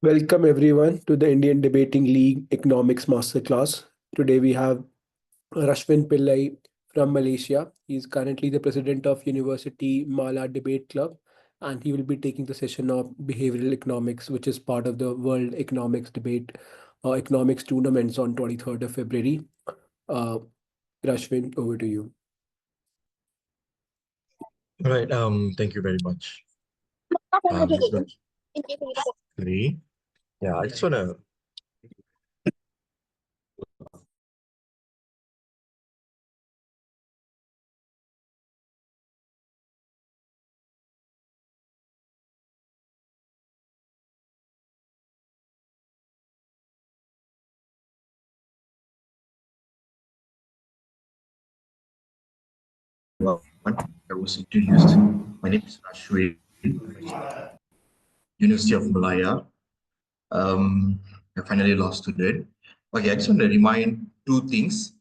Welcome everyone to the Indian Debating League Economics Masterclass. Today we have Rashrvin Pillai from Malaysia. He is currently the president of Universiti Malaya Debate Club, and he will be taking the session of behavioral economics, which is part of the World Economics Debate Economics Tournaments on 23rd of February. Uh, Rashvin, over to you. All right. Thank you very much. This is Three. Yeah, I just wanna. Well, I was introduced. My name is Rashrvin, University of Malaya. A finally law student. Okay, I just want to remind two things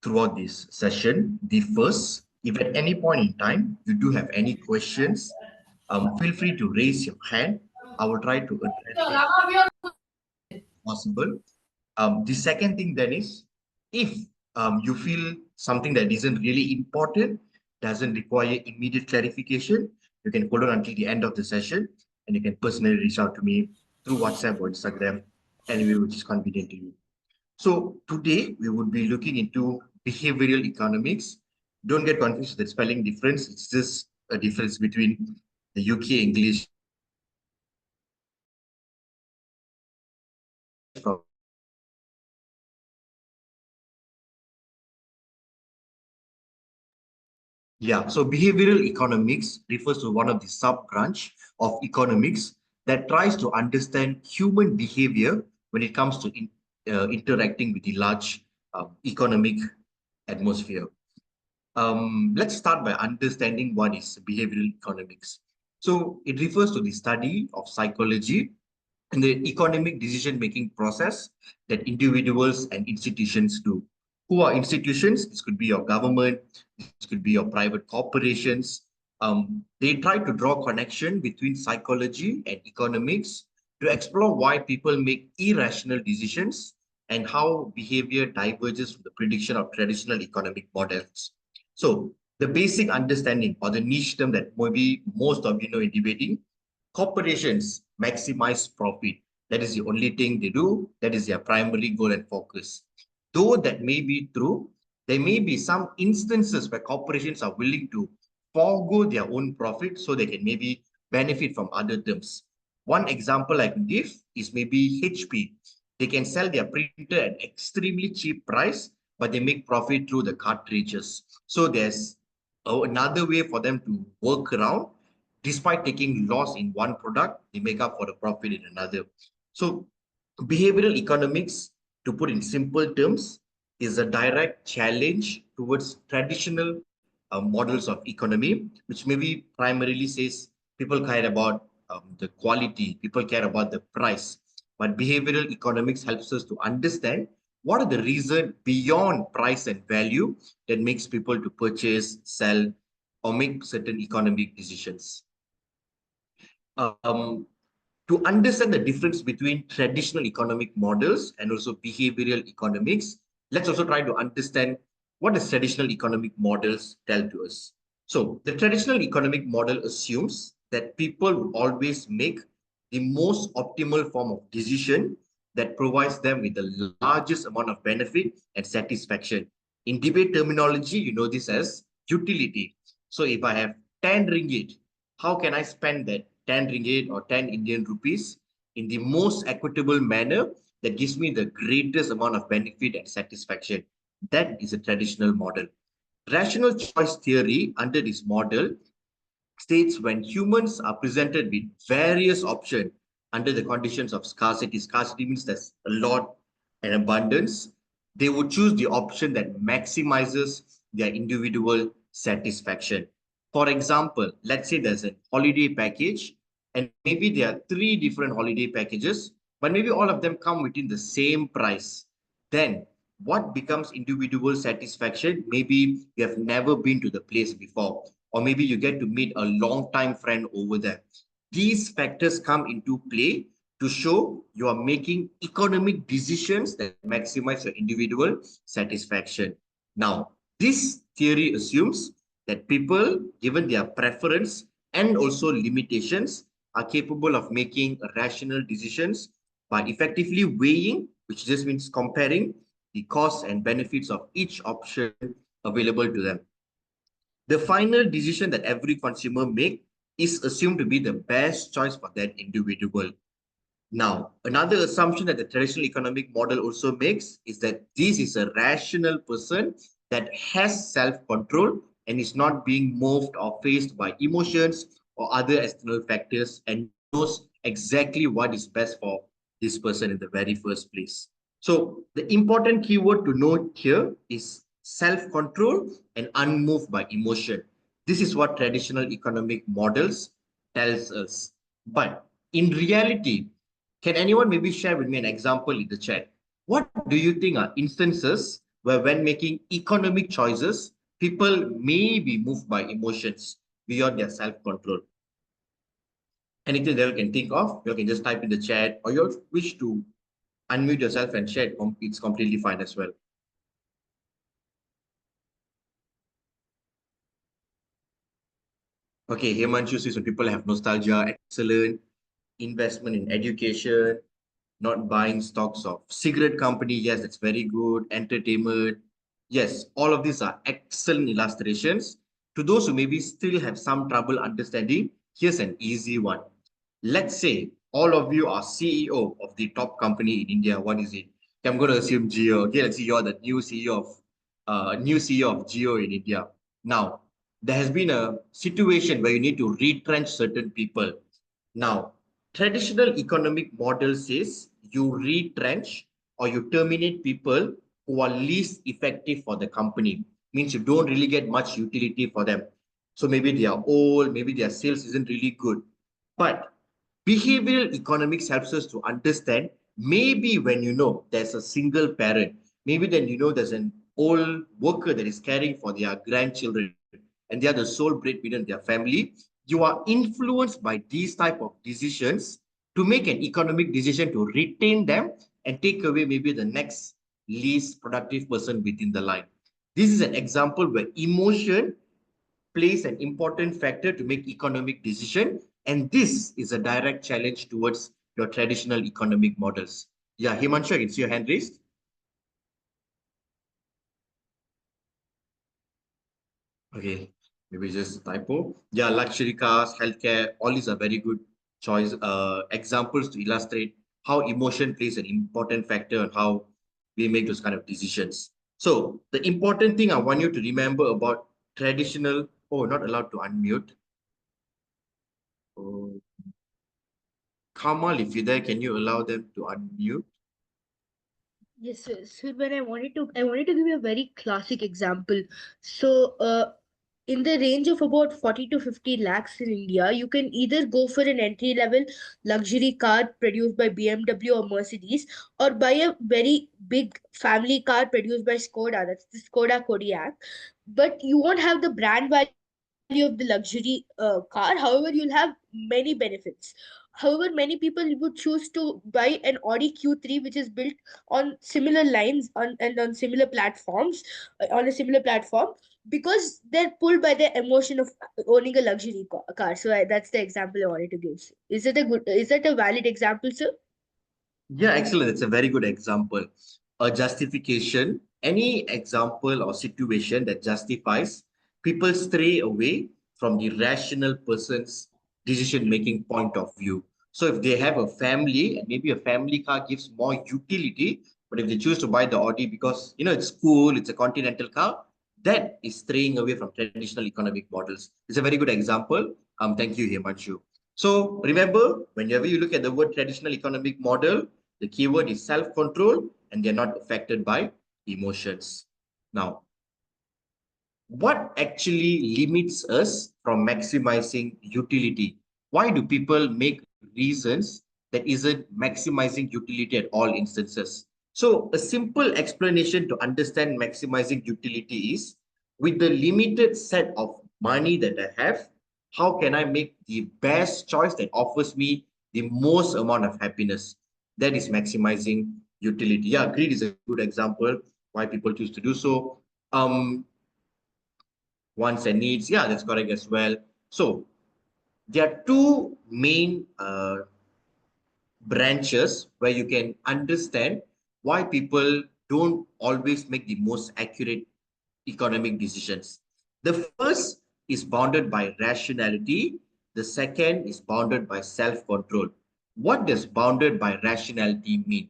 throughout this session. The first, if at any point in time you do have any questions, feel free to raise your hand. I will try to address it if possible. The second thing then is, if you feel something that isn't really important, doesn't require immediate clarification, you can hold on until the end of the session and you can personally reach out to me through WhatsApp or Instagram, anyway, which is convenient to you. So today we would be looking into behavioral economics. Don't get confused with the spelling difference. It's just a difference between the UK English from Yeah, so behavioral economics refers to one of the sub-branch of economics that tries to understand human behavior when it comes to interacting with the large economic atmosphere. Let's start by understanding what is behavioral economics. So it refers to the study of psychology and the economic decision-making process that individuals and institutions do. Who are institutions? This could be your government, this could be your private corporations. They try to draw connection between psychology and economics to explore why people make irrational decisions and how behavior diverges from the prediction of traditional economic models. So the basic understanding or the niche term that maybe most of you know in debating, corporations maximize profit. That is the only thing they do. That is their primary goal and focus. Though that may be true, there may be some instances where corporations are willing to forego their own profit so they can maybe benefit from other terms. One example I can give is maybe HP. They can sell their printer at extremely cheap price, but they make profit through the cartridges. So there's another way for them to work around. Despite taking loss in one product, they make up for the profit in another. So behavioral economics, to put in simple terms, is a direct challenge towards traditional models of economy, which maybe primarily says people care about the quality, people care about the price. But behavioral economics helps us to understand what are the reasons beyond price and value that makes people to purchase, sell, or make certain economic decisions. Um, to understand the difference between traditional economic models and also behavioral economics, let's also try to understand what does traditional economic models tell to us. So the traditional economic model assumes that people will always make the most optimal form of decision that provides them with the largest amount of benefit and satisfaction. In debate terminology, you know this as utility. So if I have 10 ringgit, how can I spend that 10 ringgit or 10 Indian rupees in the most equitable manner that gives me the greatest amount of benefit and satisfaction? That is a traditional model. Rational choice theory under this model states when humans are presented with various options under the conditions of scarcity. Scarcity means there's a lot and abundance. They would choose the option that maximizes their individual satisfaction. For example, let's say there's a holiday package, and maybe there are three different holiday packages, but maybe all of them come within the same price. Then what becomes individual satisfaction? Maybe you have never been to the place before, or maybe you get to meet a long-time friend over there. These factors come into play to show you are making economic decisions that maximize your individual satisfaction. Now, this theory assumes that people, given their preference and also limitations, are capable of making rational decisions by effectively weighing, which just means comparing the costs and benefits of each option available to them. The final decision that every consumer make is assumed to be the best choice for that individual. Now, another assumption that the traditional economic model also makes is that this is a rational person that has self-control and is not being moved or faced by emotions or other external factors and knows exactly what is best for this person in the very first place. So the important keyword to note here is self-control and unmoved by emotion. This is what traditional economic models tells us. But in reality, can anyone maybe share with me an example in the chat? What do you think are instances where when making economic choices, people may be moved by emotions beyond their self-control? Anything that you can think of, you can just type in the chat, or you wish to unmute yourself and share, it's completely fine as well. Okay, Himanshu says when people have nostalgia, excellent investment in education, not buying stocks of cigarette company. Yes, that's very good. Entertainment. Yes, all of these are excellent illustrations. To those who maybe still have some trouble understanding, here's an easy one. Let's say all of you are CEO of the top company in India. What is it? Okay, I'm going to assume Geo. Okay, let's see you're the new CEO of Geo in India. Now, there has been a situation where you need to retrench certain people. Now, traditional economic model says you retrench or you terminate people who are least effective for the company. Means you don't really get much utility for them. So maybe they are old, maybe their sales isn't really good. But behavioral economics helps us to understand maybe when you know there's a single parent, maybe then you know there's an old worker that is caring for their grandchildren and they are the sole breadwinner in their family, you are influenced by these type of decisions to make an economic decision to retain them and take away maybe the next least productive person within the line. This is an example where emotion plays an important factor to make economic decision, and this is a direct challenge towards your traditional economic models. Yeah, Himanshu, I can see your hand raised. Okay, maybe just a typo. Yeah, luxury cars, healthcare, all these are very good choice examples to illustrate how emotion plays an important factor on how we make those kind of decisions. So the important thing I want you to remember about traditional, oh, not allowed to unmute. Oh, Kamal, if you're there, can you allow them to unmute? Yes, sir. So when I wanted to give you a very classic example. So in the range of about 40 to 50 lakhs in India, you can either go for an entry level luxury car produced by BMW or Mercedes, or buy a very big family car produced by Skoda. That's the Skoda Kodiaq. But you won't have the brand value of the luxury car. However, you'll have many benefits. However, many people would choose to buy an Audi Q3, which is built on similar lines and on similar platforms, on a similar platform, because they're pulled by the emotion of owning a luxury car. That's the example I wanted to give. Is that a valid example, sir? Yeah, excellent. It's a very good example. A justification, any example or situation that justifies people stray away from the rational person's decision-making point of view. So if they have a family and maybe a family car gives more utility, but if they choose to buy the Audi because it's cool, it's a continental car, that is straying away from traditional economic models. It's a very good example. Thank you, Himanshu. So remember, whenever you look at the word traditional economic model, the keyword is self-control and they're not affected by emotions. Now, what actually limits us from maximizing utility? Why do people make reasons that isn't maximizing utility at all instances? So a simple explanation to understand maximizing utility is with the limited set of money that I have, how can I make the best choice that offers me the most amount of happiness. That is maximizing utility. Yeah, greed is a good example why people choose to do so. Wants and needs, yeah, that's correct as well. So there are two main branches where you can understand why people don't always make the most accurate economic decisions. The first is bounded by rationality. The second is bounded by self-control. What does bounded by rationality mean?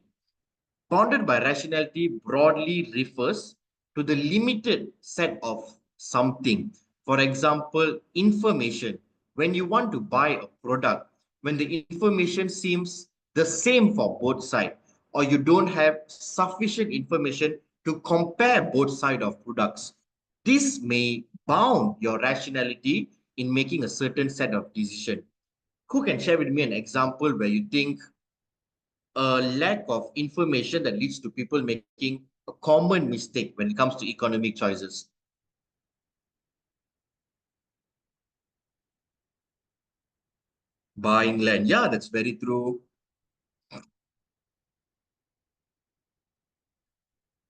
Bounded by rationality broadly refers to the limited set of something. For example, information. When you want to buy a product, when the information seems the same for both sides, or you don't have sufficient information to compare both sides of products, this may bound your rationality in making a certain set of decision. Who can share with me an example where you think a lack of information that leads to people making a common mistake when it comes to economic choices? Buying land. Yeah, that's very true.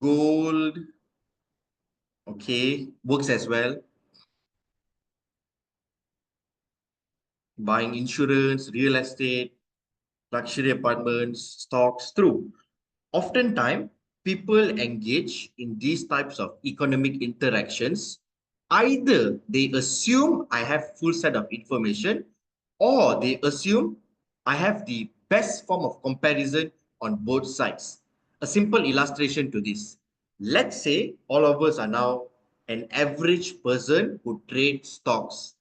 Gold. Okay. Works as well. Buying insurance, real estate, luxury apartments, stocks. True. Oftentimes, people engage in these types of economic interactions. Either they assume I have full set of information, or they assume I have the best form of comparison on both sides. A simple illustration to this. Let's say all of us are now an average person who trades stocks.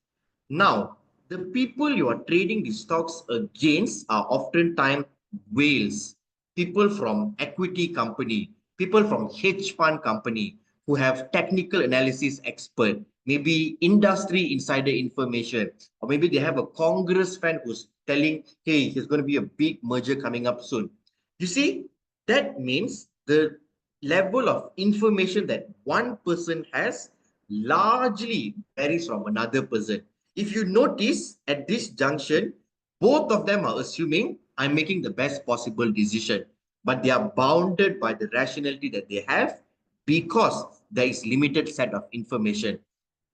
Now, the people you are trading the stocks against are oftentimes whales, people from equity company, people from hedge fund company who have technical analysis expert, maybe industry insider information, or maybe they have a congressman who's telling, hey, there's going to be a big merger coming up soon. You see, that means the level of information that one person has largely varies from another person. If you notice at this junction, both of them are assuming I'm making the best possible decision, but they are bounded by the rationality that they have because there is limited set of information.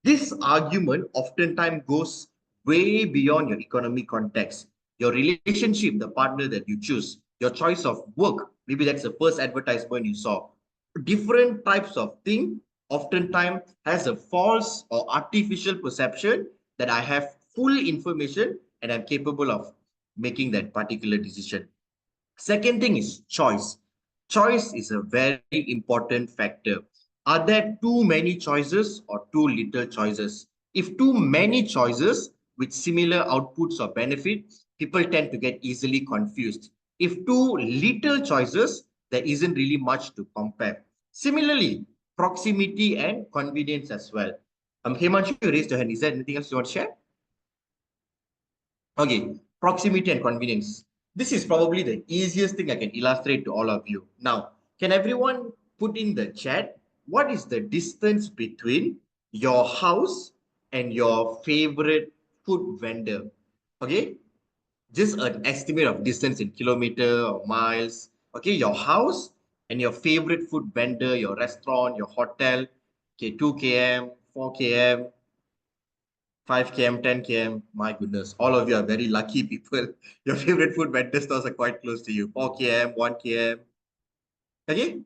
This argument oftentimes goes way beyond your economic context, your relationship, the partner that you choose, your choice of work. Maybe that's the first advertisement you saw. Different types of thing oftentimes has a false or artificial perception that I have full information and I'm capable of making that particular decision. Second thing is choice. Choice is a very important factor. Are there too many choices or too little choices? If too many choices with similar outputs or benefits, people tend to get easily confused. If too little choices, there isn't really much to compare. Similarly, proximity and convenience as well. Himanshu, you raised your hand. Is there anything else you want to share? Okay, proximity and convenience. This is probably the easiest thing I can illustrate to all of you. Now, can everyone put in the chat what is the distance between your house and your favorite food vendor? Okay, just an estimate of distance in kilometer or miles. Okay, your house and your favorite food vendor, your restaurant, your hotel. Okay, 2 km, 4 km, 5 km, 10 km. My goodness, all of you are very lucky people. Your favorite food vendor stores are quite close to you. 4 km, 1 km. Okay.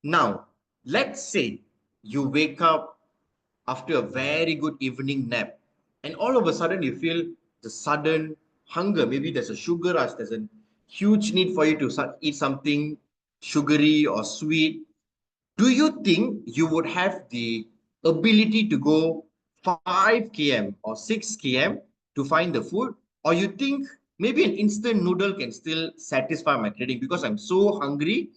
Now, let's say you wake up after a very good evening nap, and all of a sudden you feel the sudden hunger. Maybe there's a sugar rush. There's a huge need for you to eat something sugary or sweet. Do you think you would have the ability to go 5 km or 6 km to find the food? Or you think maybe an instant noodle can still satisfy my craving because I'm so hungry,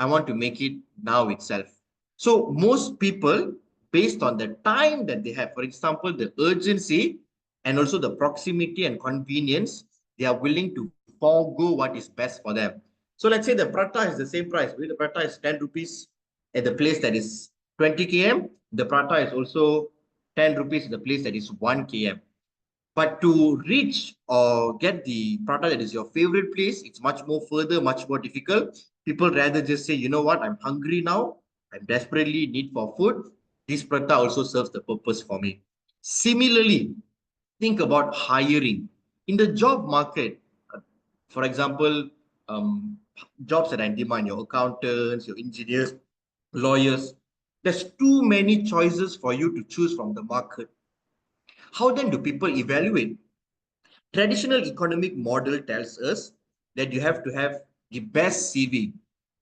I want to make it now itself. So most people, based on the time that they have, for example, the urgency and also the proximity and convenience, they are willing to forego what is best for them. So let's say the prata is the same price. Maybe the prata is 10 rupees at the place that is 20 km. The prata is also 10 rupees at the place that is 1 km. But to reach or get the prata that is your favorite place, it's much more further, much more difficult. People rather just say, you know what, I'm hungry now. I'm desperately need for food. This prata also serves the purpose for me. Similarly, think about hiring. In the job market, for example, um, jobs that are in demand, your accountants, your engineers, lawyers, there's too many choices for you to choose from the market. How then do people evaluate? Traditional economic model tells us that you have to have the best CV,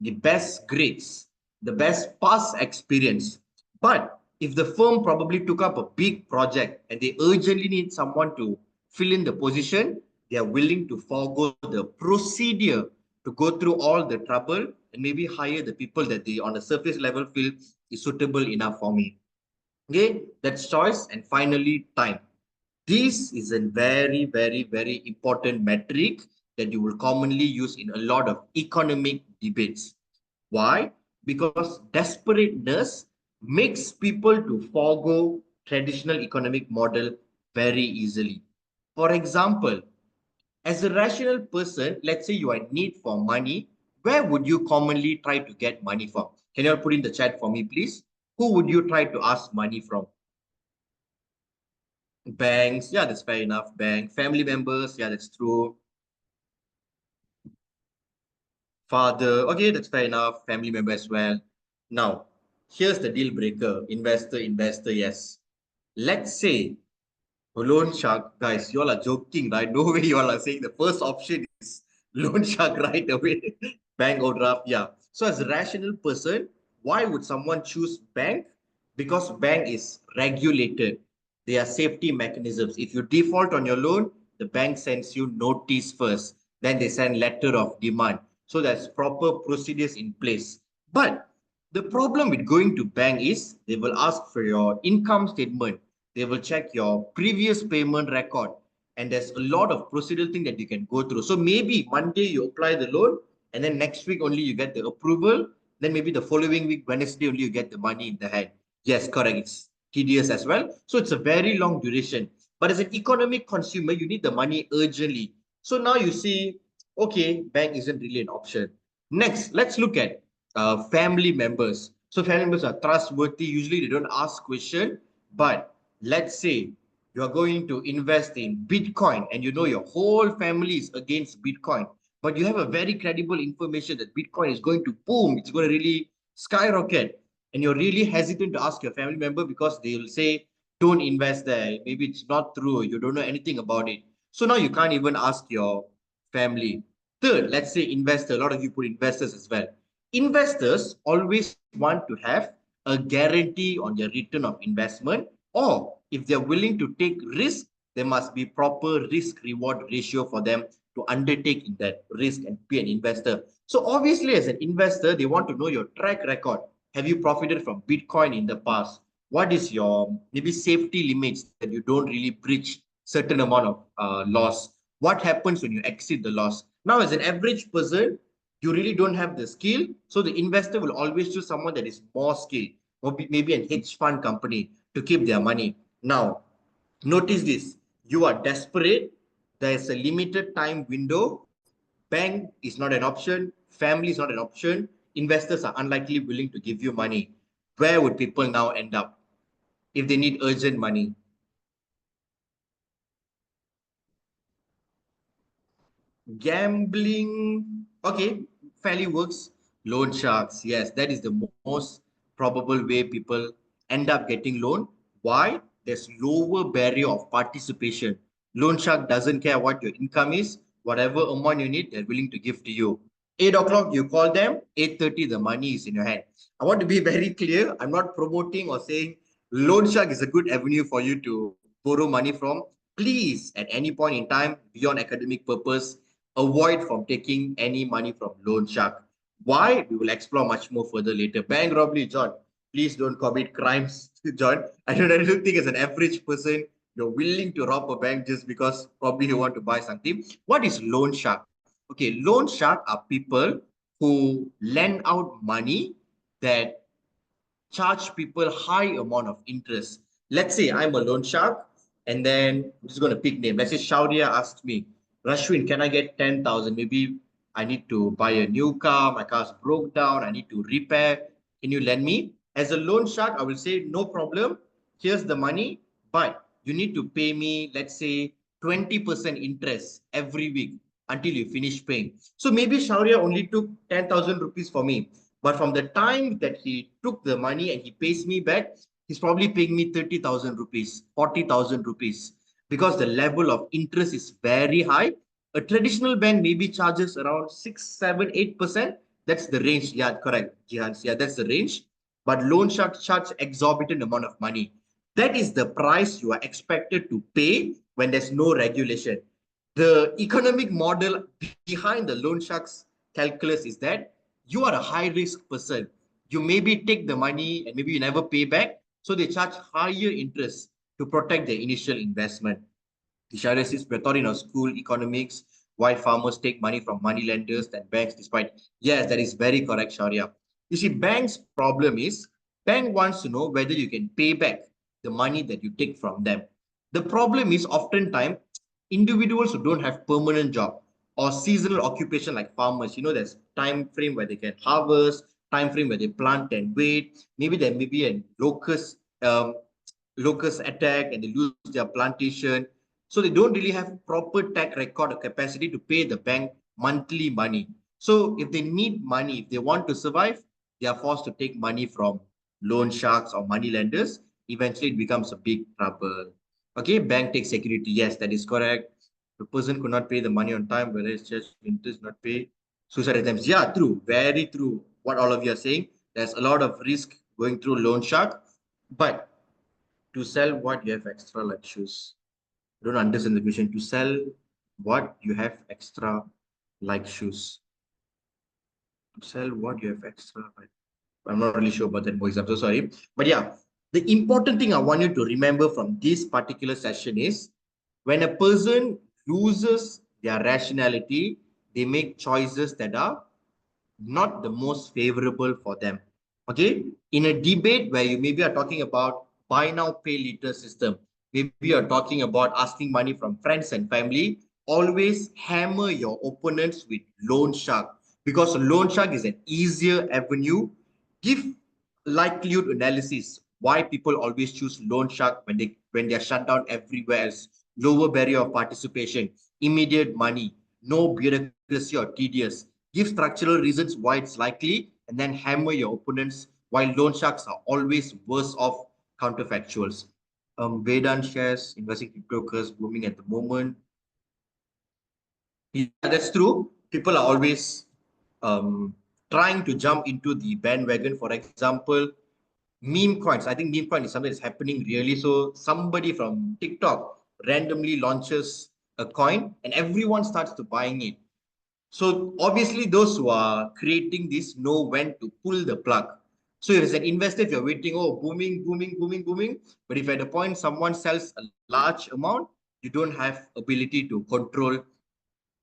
the best grades, the best past experience. But if the firm probably took up a big project and they urgently need someone to fill in the position, they are willing to forego the procedure to go through all the trouble and maybe hire the people that they on the surface level feel is suitable enough for me. Okay, that's choice. And finally, time. This is a very, very, very important metric that you will commonly use in a lot of economic debates. Why? Because desperateness makes people to forego traditional economic model very easily. For example, as a rational person, let's say you are in need for money, where would you commonly try to get money from? Can you all put in the chat for me, please? Who would you try to ask money from? Banks, yeah, that's fair enough. Bank, family members, yeah, that's true. Father, okay, that's fair enough. Family member as well. Now, here's the deal breaker. Investor, yes. Let's say loan shark, guys, you all are joking, right? No way you all are saying the first option is loan shark right away. Bank overdraft, yeah. So as a rational person, why would someone choose bank? Because bank is regulated. They are safety mechanisms. If you default on your loan, the bank sends you notice first. Then they send letter of demand. So there's proper procedures in place. But the problem with going to bank is they will ask for your income statement. They will check your previous payment record. And there's a lot of procedural thing that you can go through. So maybe Monday you apply the loan, and then next week only you get the approval. Then maybe the following week, Wednesday, only you get the money in the hand. Yes, correct. It's tedious as well. So it's a very long duration. But as an economic consumer, you need the money urgently. So now you see, okay, bank isn't really an option. Next, let's look at family members. So family members are trustworthy. Usually they don't ask question. But let's say you are going to invest in Bitcoin and you know your whole family is against Bitcoin, but you have a very credible information that Bitcoin is going to boom, it's going to really skyrocket, and you're really hesitant to ask your family member because they'll say, don't invest there. Maybe it's not true. You don't know anything about it. So now you can't even ask your family. Third, let's say investor. A lot of you put investors as well. Investors always want to have a guarantee on their return of investment, or if they're willing to take risk, there must be proper risk reward ratio for them to undertake in that risk and be an investor. So obviously, as an investor, they want to know your track record. Have you profited from Bitcoin in the past? What is your maybe safety limits that you don't really breach certain amount of loss? What happens when you exceed the loss? Now, as an average person, you really don't have the skill. So the investor will always choose someone that is more skilled, or maybe an hedge fund company to keep their money. Now, notice this. You are desperate. There's a limited time window. Bank is not an option. Family is not an option. Investors are unlikely willing to give you money. Where would people now end up if they need urgent money? Gambling, okay, fairly works. Loan sharks, yes, that is the most probable way people end up getting loan. Why? There's lower barrier of participation. Loan shark doesn't care what your income is, whatever amount you need, they're willing to give to you. 8 o'clock, you call them, 8:30, the money is in your hand. I want to be very clear. I'm not promoting or saying loan shark is a good avenue for you to borrow money from. Please, at any point in time, beyond academic purpose, avoid from taking any money from loan shark. Why? We will explore much more further later. Bank robbery, John. Please don't commit crimes, John. I don't think as an average person, you're willing to rob a bank just because probably you want to buy something. What is loan shark? Okay, loan shark are people who lend out money that charge people high amount of interest. Let's say I'm a loan shark. And then I'm just going to pick name. Let's say Shauria asked me, Rashrvin, can I get 10,000? Maybe I need to buy a new car. My car's broke down. I need to repair. Can you lend me? As a loan shark, I will say, no problem. Here's the money, but you need to pay me, let's say, 20% interest every week until you finish paying. So maybe Shauria only took 10,000 rupees for me. But from the time that he took the money and he pays me back, he's probably paying me 30,000 rupees, 40,000 rupees, because the level of interest is very high. A traditional bank maybe charges around 6, 7, 8%. That's the range. Yeah, correct, Jihans. Yeah, that's the range. But loan sharks charge exorbitant amount of money. That is the price you are expected to pay when there's no regulation. The economic model behind the loan sharks calculus is that you are a high risk person. You maybe take the money and maybe you never pay back. So they charge higher interest to protect their initial investment. The Sharia says we're taught in our school economics why farmers take money from money lenders than banks, despite, yes, that is very correct, Sharia. You see, bank's problem is bank wants to know whether you can pay back the money that you take from them. The problem is oftentimes individuals who don't have permanent job or seasonal occupation like farmers, there's time frame where they can harvest, time frame where they plant and wait. Maybe there may be a locust attack and they lose their plantation. So they don't really have proper track record or capacity to pay the bank monthly money. So if they need money, if they want to survive, they are forced to take money from loan sharks or money lenders. Eventually, it becomes a big trouble. Okay, bank takes security. Yes, that is correct. The person could not pay the money on time, whether it's just interest not pay. Suicide attempts. Yeah, true. Very true. What all of you are saying. There's a lot of risk going through loan shark. But to sell what you have extra like shoes. I don't understand the question. To sell what you have extra like shoes. To sell what you have extra like. I'm not really sure about that voice. I'm so sorry. But yeah, the important thing I want you to remember from this particular session is when a person loses their rationality, they make choices that are not the most favorable for them. Okay, in a debate where you maybe are talking about buy now pay later system, maybe you're talking about asking money from friends and family, always hammer your opponents with loan shark, because loan shark is an easier avenue. Give likelihood analysis why people always choose loan shark when they are shut down everywhere else. Lower barrier of participation, immediate money, no bureaucracy or tedious. Give structural reasons why it's likely, and then hammer your opponents while loan sharks are always worse off counterfactuals. Vedan shares, investing cryptocurrencies booming at the moment. Yeah, that's true. People are always trying to jump into the bandwagon. For example, meme coins. I think meme coin is something that's happening really. So somebody from TikTok randomly launches a coin and everyone starts to buying it. So obviously those who are creating this know when to pull the plug. So if as an investor, if you're waiting, oh, booming, booming, booming, booming, but if at a point someone sells a large amount, you don't have ability to control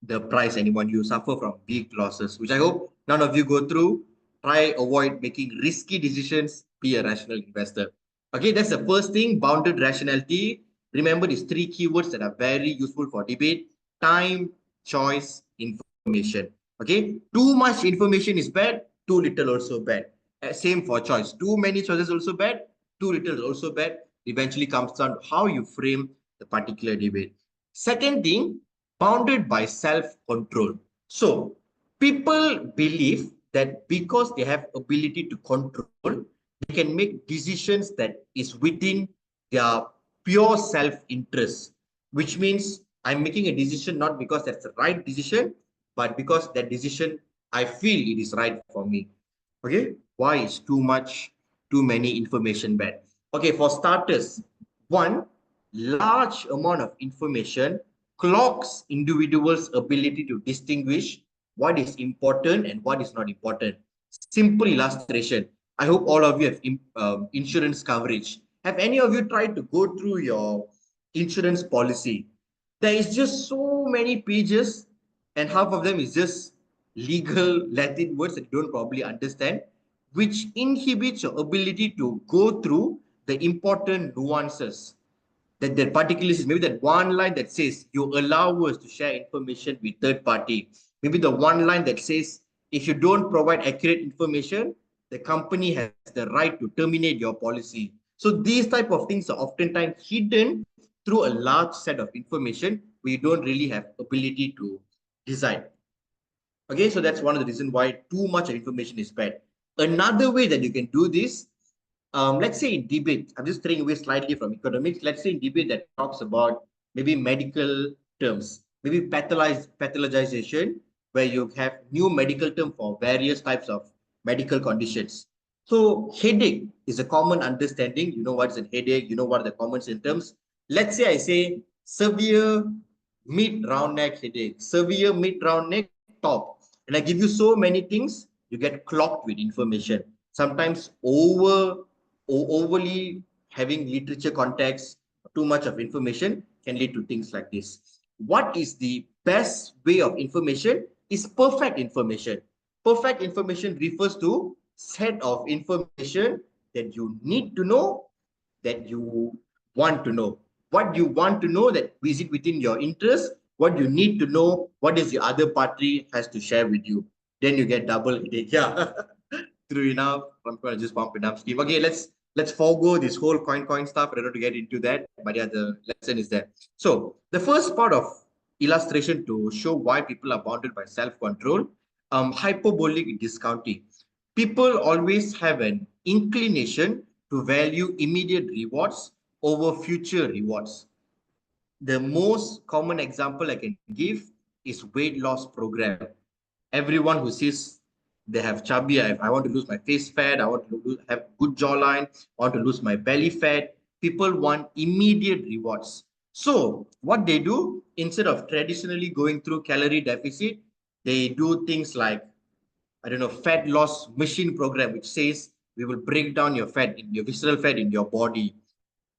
the price anymore. You suffer from big losses, which I hope none of you go through. Try avoid making risky decisions. Be a rational investor. Okay, that's the first thing, bounded rationality. Remember these three keywords that are very useful for debate: time, choice, information. Okay, too much information is bad, too little also bad. Same for choice. Too many choices also bad, too little is also bad. Eventually comes down to how you frame the particular debate. Second thing, bounded by self-control. So people believe that because they have ability to control, they can make decisions that is within their pure self-interest, which means I'm making a decision not because that's the right decision, but because that decision I feel it is right for me. Okay, why is too much, too many information bad? Okay, for starters, one, large amount of information clogs individuals' ability to distinguish what is important and what is not important. Simple illustration. I hope all of you have insurance coverage. Have any of you tried to go through your insurance policy? There is just so many pages, and half of them is just legal Latin words that you don't probably understand, which inhibits your ability to go through the important nuances. that particular is maybe that one line that says you allow us to share information with third party. Maybe the one line that says if you don't provide accurate information, the company has the right to terminate your policy. So these type of things are oftentimes hidden through a large set of information we don't really have ability to decide. Okay, so that's one of the reasons why too much of information is bad. Another way that you can do this, let's say in debate, I'm just straying away slightly from economics. Let's say in debate that talks about maybe medical terms, maybe pathologization, where you have new medical term for various types of medical conditions. So headache is a common understanding. You know what's a headache, you know what are the common symptoms. Let's say I say severe mid round neck headache, severe mid round neck top, and I give you so many things, you get clogged with information. Sometimes overly having literature context, too much of information can lead to things like this. What is the best way of information is perfect information. Perfect information refers to set of information that you need to know, that you want to know. What you want to know, that is it within your interest? What you need to know, what is the other party has to share with you? Then you get double headache. Yeah, true enough. I'm gonna just pump it up, Steve. Okay, let's forego this whole coin stuff. I don't know to get into that, but yeah, the lesson is there. So the first part of illustration to show why people are bounded by self-control, hyperbolic discounting. People always have an inclination to value immediate rewards over future rewards. The most common example I can give is weight loss program. Everyone who says they have chubby, I want to lose my face fat, I want to have good jawline, I want to lose my belly fat. People want immediate rewards. So what they do, instead of traditionally going through calorie deficit, they do things like, I don't know, fat loss machine program, which says we will break down your fat, in your visceral fat in your body.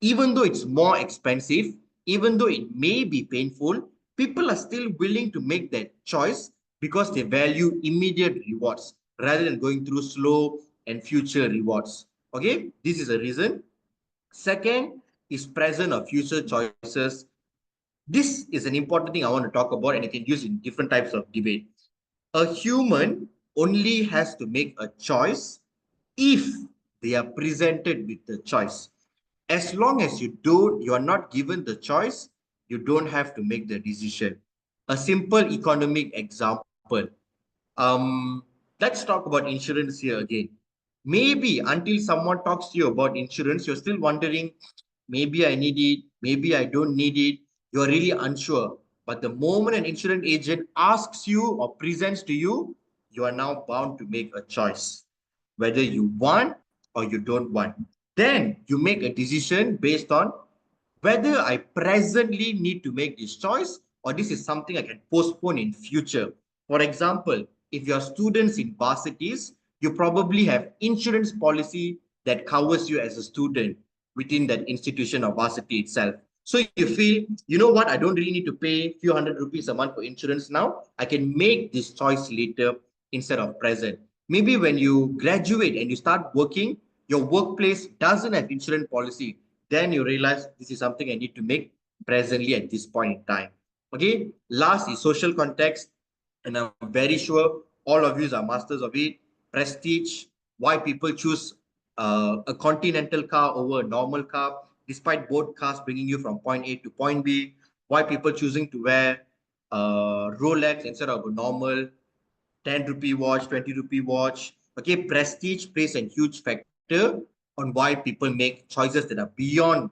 Even though it's more expensive, even though it may be painful, people are still willing to make that choice because they value immediate rewards rather than going through slow and future rewards. Okay, this is a reason. Second is present or future choices. This is an important thing I want to talk about, and you can use in different types of debate. A human only has to make a choice if they are presented with the choice. As long as you are not given the choice, you don't have to make the decision. A simple economic example. Let's talk about insurance here again. Maybe until someone talks to you about insurance, you're still wondering, maybe I need it, maybe I don't need it. You're really unsure. But the moment an insurance agent asks you or presents to you, you are now bound to make a choice, whether you want or you don't want. Then you make a decision based on whether I presently need to make this choice or this is something I can postpone in future. For example, if you're students in varsities, you probably have insurance policy that covers you as a student within that institution or varsity itself. So you feel, you know what, I don't really need to pay a few hundred rupees a month for insurance now. I can make this choice later instead of present. Maybe when you graduate and you start working, your workplace doesn't have insurance policy. Then you realize this is something I need to make presently at this point in time. Okay, last is social context, and I'm very sure all of you are masters of it. Prestige, why people choose a continental car over a normal car, despite both cars bringing you from point A to point B. Why people choosing to wear Rolex instead of a normal 10 rupee watch, 20 rupee watch. Okay, prestige plays a huge factor on why people make choices that are beyond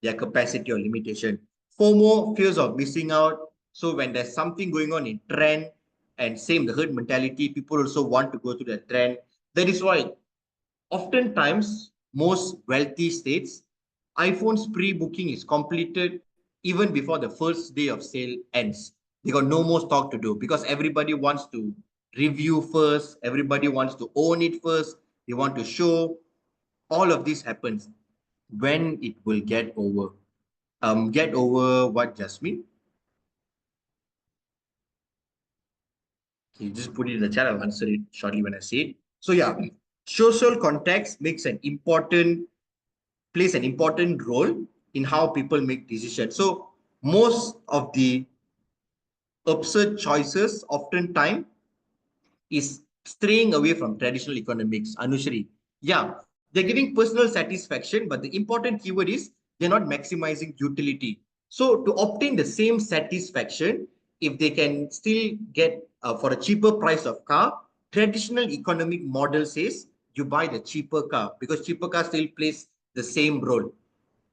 their capacity or limitation. FOMO, fears of missing out. So when there's something going on in trend, and same the herd mentality, people also want to go to the trend. That is why oftentimes most wealthy states, iPhone's pre-booking is completed even before the first day of sale ends. They got no more stock to do because everybody wants to review first, everybody wants to own it first, they want to show. All of this happens when it will get over. Get over what, Jasmine? You just put it in the chat, I'll answer it shortly when I say it. So yeah, social context makes an important plays an important role in how people make decisions. So most of the absurd choices oftentimes is straying away from traditional economics. Anushri, yeah, they're giving personal satisfaction, but the important keyword is they're not maximizing utility. So to obtain the same satisfaction, if they can still get for a cheaper price of car, traditional economic model says you buy the cheaper car because cheaper car still plays the same role.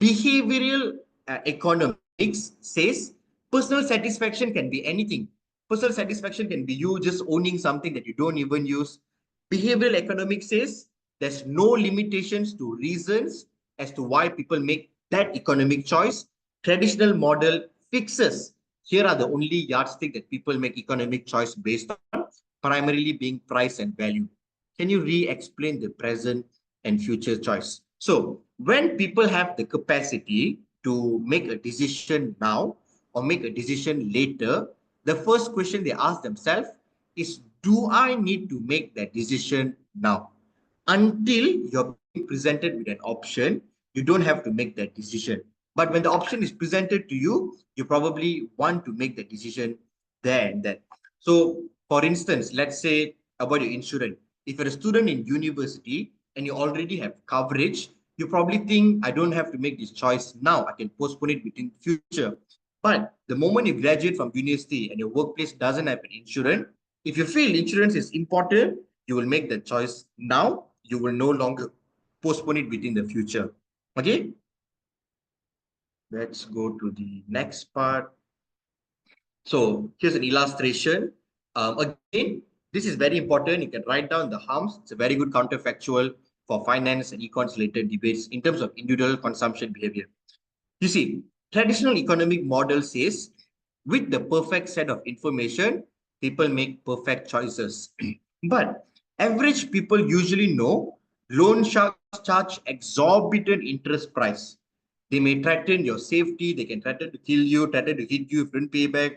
Behavioral economics says personal satisfaction can be anything. Personal satisfaction can be you just owning something that you don't even use. Behavioral economics says there's no limitations to reasons as to why people make that economic choice. Traditional model fixes. Here are the only yardstick that people make economic choice based on, primarily being price and value. Can you re-explain the present and future choice? So when people have the capacity to make a decision now or make a decision later, the first question they ask themselves is, do I need to make that decision now? Until you're being presented with an option, you don't have to make that decision. But when the option is presented to you, you probably want to make the decision there and then. So, for instance, let's say about your insurance. If you're a student in university and you already have coverage, you probably think, I don't have to make this choice now. I can postpone it within future. But the moment you graduate from university and your workplace doesn't have an insurance, if you feel insurance is important, you will make that choice now. You will no longer postpone it within the future. Okay, let's go to the next part. So here's an illustration. Again, this is very important. You can write down the harms. It's a very good counterfactual for finance and econs related debates in terms of individual consumption behavior. You see, traditional economic model says with the perfect set of information, people make perfect choices. But average people usually know loan sharks charge exorbitant interest price. They may threaten your safety, they can threaten to kill you, threaten to hit you if you don't pay back.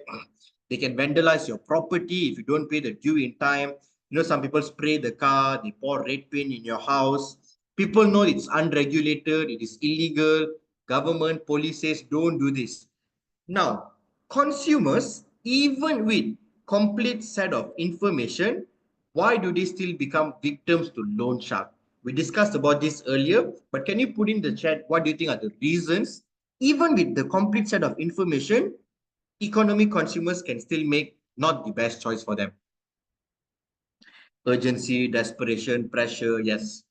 They can vandalize your property if you don't pay the due in time. You know, some people spray the car, they pour red paint in your house. People know it's unregulated, it is illegal. Government, police says don't do this. Now, consumers, even with complete set of information, why do they still become victims to loan shark? We discussed about this earlier, but can you put in the chat what do you think are the reasons? Even with the complete set of information, economic consumers can still make not the best choice for them. Urgency, desperation, pressure, yes.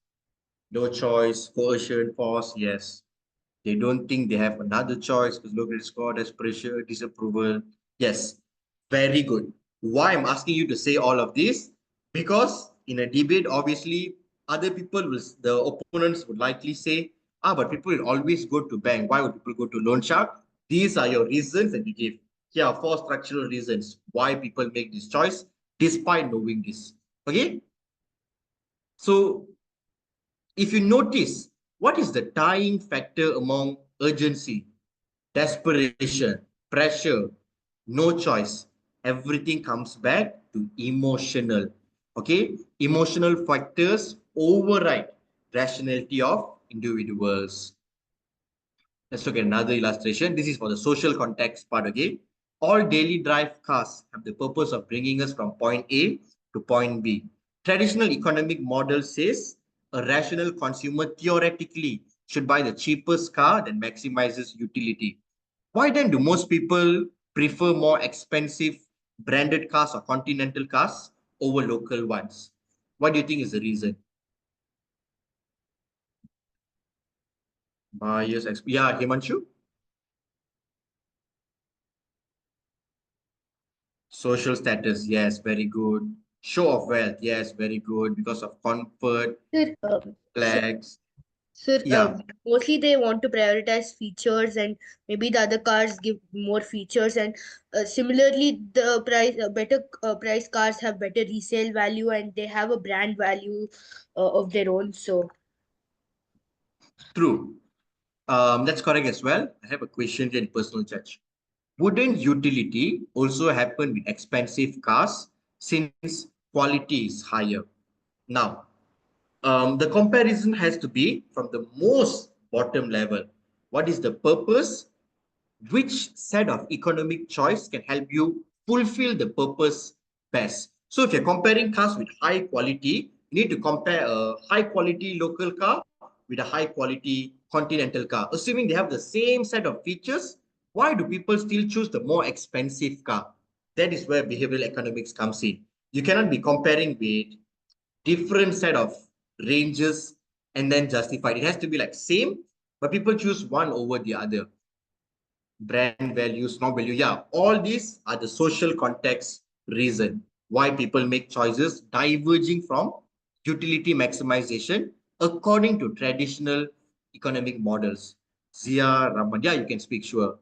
No choice, coercion, force, yes. They don't think they have another choice because low credit score, desperation, disapproval. Yes, very good. Why I'm asking you to say all of this? Because in a debate, obviously, other people will, the opponents would likely say, but people will always go to bank. Why would people go to loan shark? These are your reasons that you give. Here are four structural reasons why people make this choice despite knowing this. Okay? So if you notice, what is the tying factor among urgency, desperation, pressure, no choice? Everything comes back to emotional. Okay? Emotional factors override rationality of individuals. Let's look at another illustration. This is for the social context part, okay? All daily drive cars have the purpose of bringing us from point A to point B. Traditional economic model says a rational consumer theoretically should buy the cheapest car that maximizes utility. Why then do most people prefer more expensive branded cars or continental cars over local ones? What do you think is the reason? Yeah, Himanshu? Social status, yes, very good. Show of wealth, yes, very good. Because of comfort, Sir, so flags. Sir, Yeah, mostly they want to prioritize features, and maybe the other cars give more features. And similarly, the better price cars have better resale value, and they have a brand value of their own. So, true. That's correct as well. I have a question here in personal touch. Wouldn't utility also happen with expensive cars since quality is higher? Now, the comparison has to be from the most bottom level. what is the purpose, which set of economic choice can help you fulfill the purpose best. So if you're comparing cars with high quality, you need to compare a high quality local car with a high quality continental car. Assuming they have the same set of features, why do people still choose the more expensive car? That is where behavioral economics comes in. You cannot be comparing with different set of ranges and then justify it. It has to be like same, but people choose one over the other. Brand value, snob value. Yeah, all these are the social context reason why people make choices diverging from utility maximization according to traditional economic models. Zia, Raman, yeah, you can speak, sure.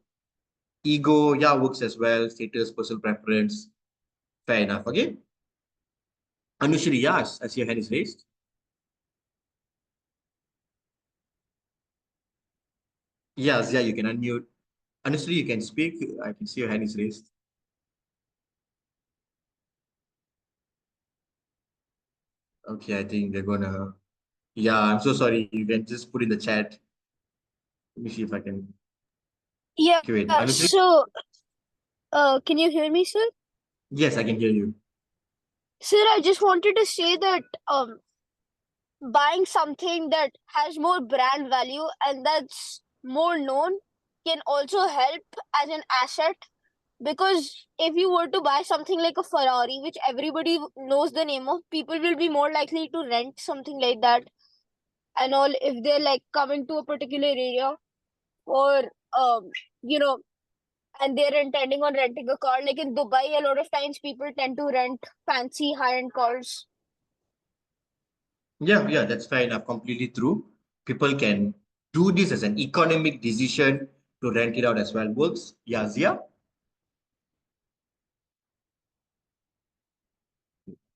Ego, yeah, works as well. Status, personal preference. Fair enough. Okay. Anushri, yes, I see your hand is raised. Yeah, Zia, you can unmute. Anushri, you can speak. I can see your hand is raised. Okay, I think they're gonna. Yeah, I'm so sorry. You can just put in the chat. Let me see if I can. Yeah, Okay, wait. Anushri? so can you hear me, sir? Yes, I can hear you. Sir, I just wanted to say that buying something that has more brand value and that's more known can also help as an asset, because if you were to buy something like a Ferrari, which everybody knows the name of, people will be more likely to rent something like that and all if they're like coming to a particular area, or um you know and they're intending on renting a car. Like in Dubai, a lot of times people tend to rent fancy high-end cars. Yeah, that's fair enough. Completely true. People can do this as an economic decision to rent it out as well. Works. Yeah, Zia?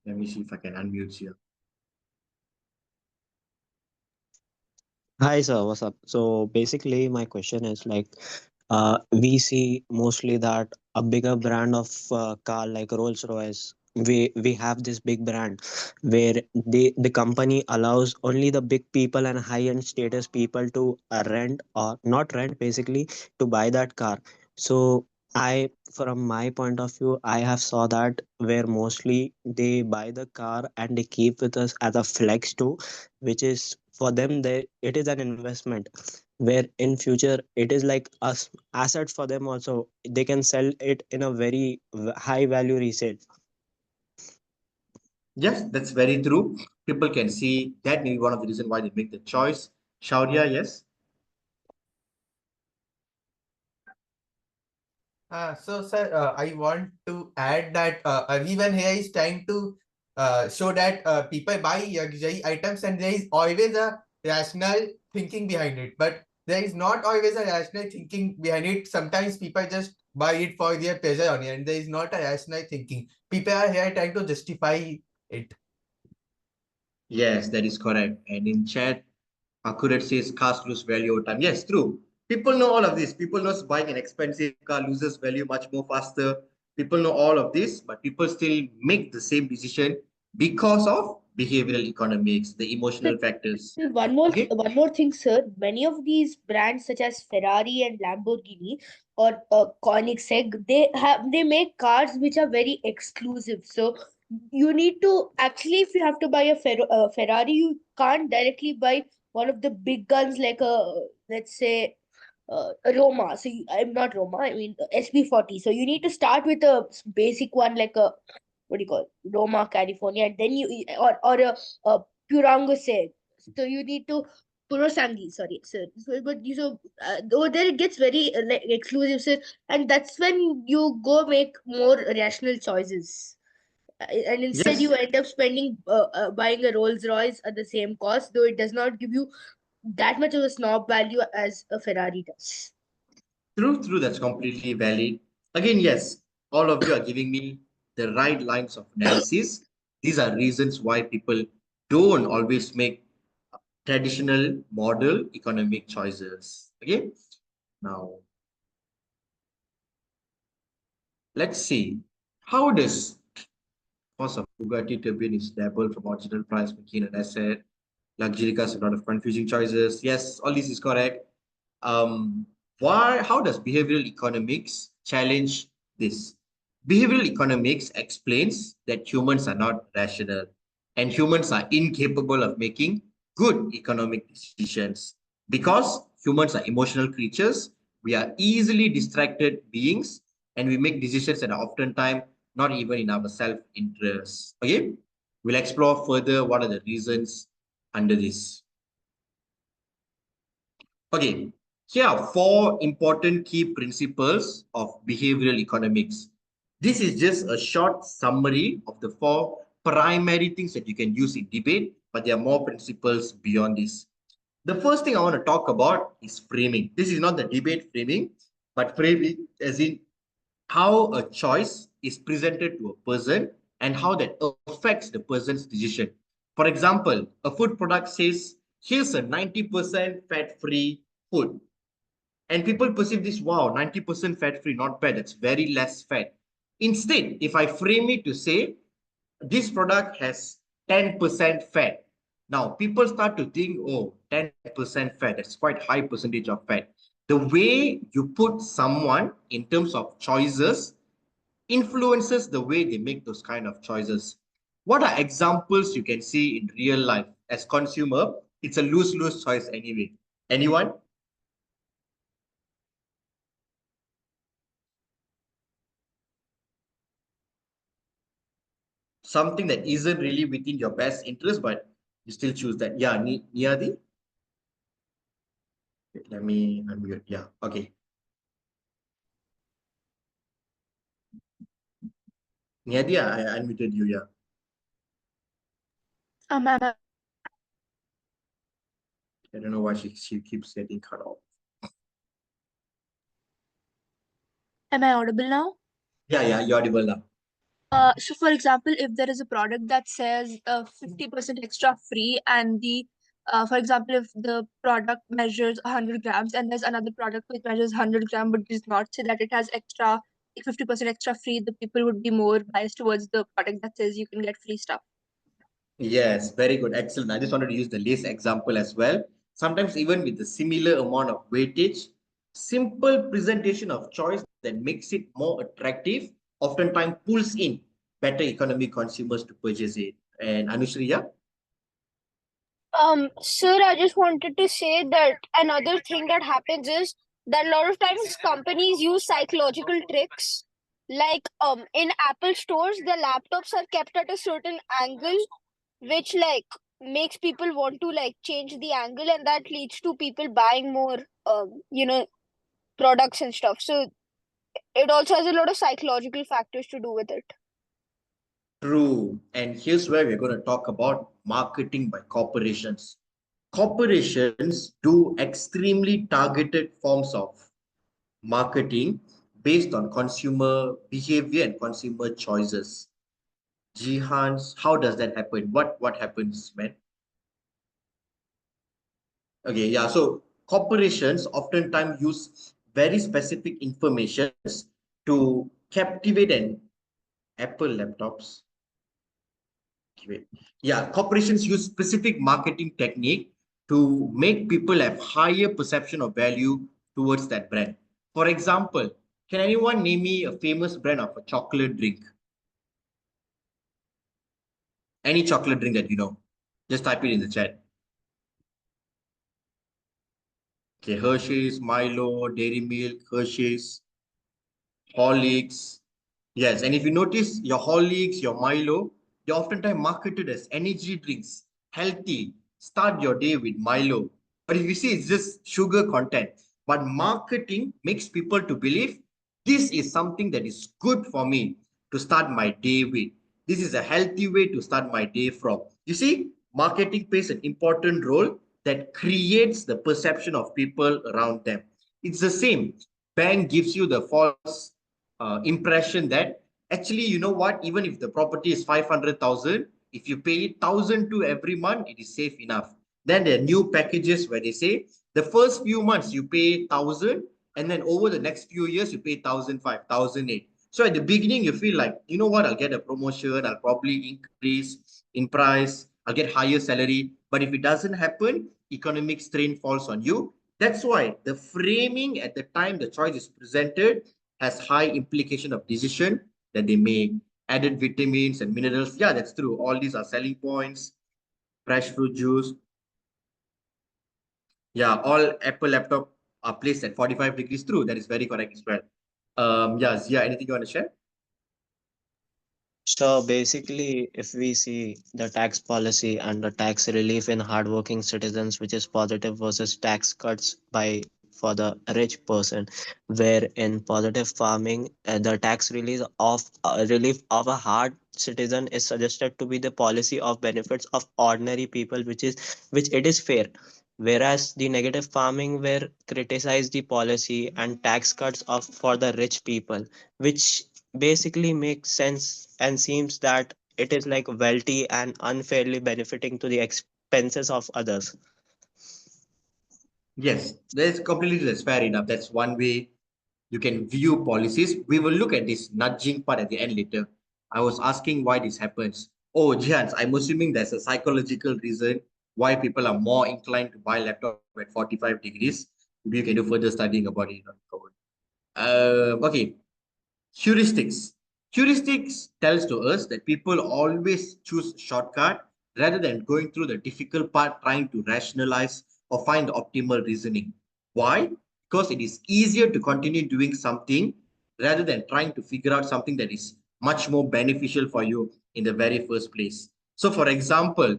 Let me see if I can unmute here. Hi, sir. What's up? So basically, my question is like, we see mostly that a bigger brand of car like Rolls Royce, we have this big brand where the company allows only the big people and high end status people to rent or not rent, basically to buy that car. So from my point of view, I have saw that where mostly they buy the car and they keep with us as a flex too, which is for them they it is an investment where in future it is like us asset for them also, they can sell it in a very high value resale. Yes, that's very true. People can see that may be one of the reasons why they make the choice. Shaurya, yes? So, sir, I want to add that everyone here is trying to show that people buy luxury items and there is always a rational thinking behind it. But there is not always a rational thinking behind it. Sometimes people just buy it for their pleasure only, and there is not a rational thinking. People are here trying to justify it. Yes, that is correct. And in chat, Accurate says cars lose value over time. Yes, true. People know all of this. People know buying an expensive car loses value much more faster. People know all of this, but people still make the same decision because of behavioral economics, the So, emotional factors. so Okay? one more thing, sir. Many of these brands, such as Ferrari and Lamborghini or Koenigsegg, they make cars which are very exclusive. So you need to actually, if you have to buy a Ferrari, you can't directly buy one of the big guns like a, let's say, Roma. So I'm not Roma. I mean SB40. So you need to start with a basic one like a, what do you call it? Roma, California, and then or a Purango say. So you need to Purosangi, sorry, sir. Over there it gets very like exclusive, sir, and that's when you go make more rational choices. And instead, Yes, you end up spending buying a Rolls Royce at the same cost, though it does not give you that much of a snob value as a Ferrari does. true. That's completely valid. Again, yes, all of you are giving me the right lines of analysis. These are reasons why people don't always make traditional model economic choices. Okay, now let's see. How does cost of Bugatti turbine is double from original price, making an asset? Luxury cars, a lot of confusing choices. Yes, all this is correct. How does behavioral economics challenge this? Behavioral economics explains that humans are not rational and humans are incapable of making good economic decisions. Because humans are emotional creatures, we are easily distracted beings and we make decisions that are oftentimes not even in our self-interest. Okay, we'll explore further what are the reasons under this. Okay, here are four important key principles of behavioral economics. This is just a short summary of the four primary things that you can use in debate, but there are more principles beyond this. The first thing I want to talk about is framing. This is not the debate framing, but framing as in how a choice is presented to a person and how that affects the person's decision. For example, a food product says, here's a 90% fat-free food. And people perceive this, wow, 90% fat-free, not bad. That's very less fat. Instead, if I frame it to say, this product has 10% fat. Now, people start to think, oh, 10% fat, that's quite high percentage of fat. The way you put someone in terms of choices influences the way they make those kind of choices. What are examples you can see in real life? As consumer, it's a lose-lose choice anyway. Anyone? Something that isn't really within your best interest, but you still choose that. Yeah, Niyadi? Let me unmute. Yeah, okay. Niyadi, I unmuted you, yeah. Am I don't know why she keeps getting cut off. I audible now? Yeah, you're audible now. So for example, if there is a product that says 50% extra free and for example, if the product measures 100 grams and there's another product which measures 100 grams but does not say that it has extra, like 50% extra free, the people would be more biased towards the product that says you can get free stuff. Yes, very good. Excellent. I just wanted to use the lace example as well. Sometimes even with the similar amount of weightage, simple presentation of choice that makes it more attractive oftentimes pulls in better economic consumers to purchase it. And Anushri, yeah? Sir, I just wanted to say that another thing that happens is that a lot of times companies use psychological tricks. Like in Apple stores, the laptops are kept at a certain angle, which like makes people want to like change the angle, and that leads to people buying more, products and stuff. So it also has a lot of psychological factors to do with it. True. And here's where we're going to talk about marketing by corporations. Corporations do extremely targeted forms of marketing based on consumer behavior and consumer choices. Jihans, how does that happen? What happens, man? Okay, yeah. So corporations oftentimes use very specific information to captivate an Apple laptops. Wait. Yeah, corporations use specific marketing technique to make people have higher perception of value towards that brand. For example, can anyone name me a famous brand of a chocolate drink? Any chocolate drink that you know? Just type it in the chat. Okay, Hershey's, Milo, Dairy Milk, Hershey's, Horlicks. Yes, and if you notice your Horlicks, your Milo, they're oftentimes marketed as energy drinks, healthy. Start your day with Milo. But if you see, it's just sugar content. But marketing makes people to believe this is something that is good for me to start my day with. This is a healthy way to start my day from. You see, marketing plays an important role that creates the perception of people around them. It's the same. Bank gives you the false impression that actually, you know what, even if the property is 500,000, if you pay 1,002 every month, it is safe enough. Then there are new packages where they say the first few months you pay 1,000 and then over the next few years you pay 1,005, 1,008. So at the beginning you feel like, you know what, I'll get a promotion, I'll probably increase in price, I'll get higher salary. But if it doesn't happen, economic strain falls on you. That's why the framing at the time the choice is presented has high implication of decision that they make. Added vitamins and minerals. Yeah, that's true. All these are selling points. Fresh fruit juice. Yeah, all Apple laptop are placed at 45 degrees. True, that is very correct as well. Yeah, Zia, anything you want to share? So basically, if we see the tax policy and the tax relief in hardworking citizens, which is positive versus tax cuts by for the rich person, where in positive farming, the tax relief of a hard citizen is suggested to be the policy of benefits of ordinary people, which it is fair. Whereas the negative farming where criticize the policy and tax cuts of for the rich people, which basically makes sense and seems that it is like wealthy and unfairly benefiting to the expenses of others. Yes, that's fair enough. That's one way you can view policies. We will look at this nudging part at the end later. I was asking why this happens. Oh, Jihans, I'm assuming there's a psychological reason why people are more inclined to buy laptop at 45 degrees. Maybe you can do further studying about it. Okay, heuristics. Heuristics tells to us that people always choose shortcut rather than going through the difficult part trying to rationalize or find the optimal reasoning. Why? Because it is easier to continue doing something rather than trying to figure out something that is much more beneficial for you in the very first place. So, for example,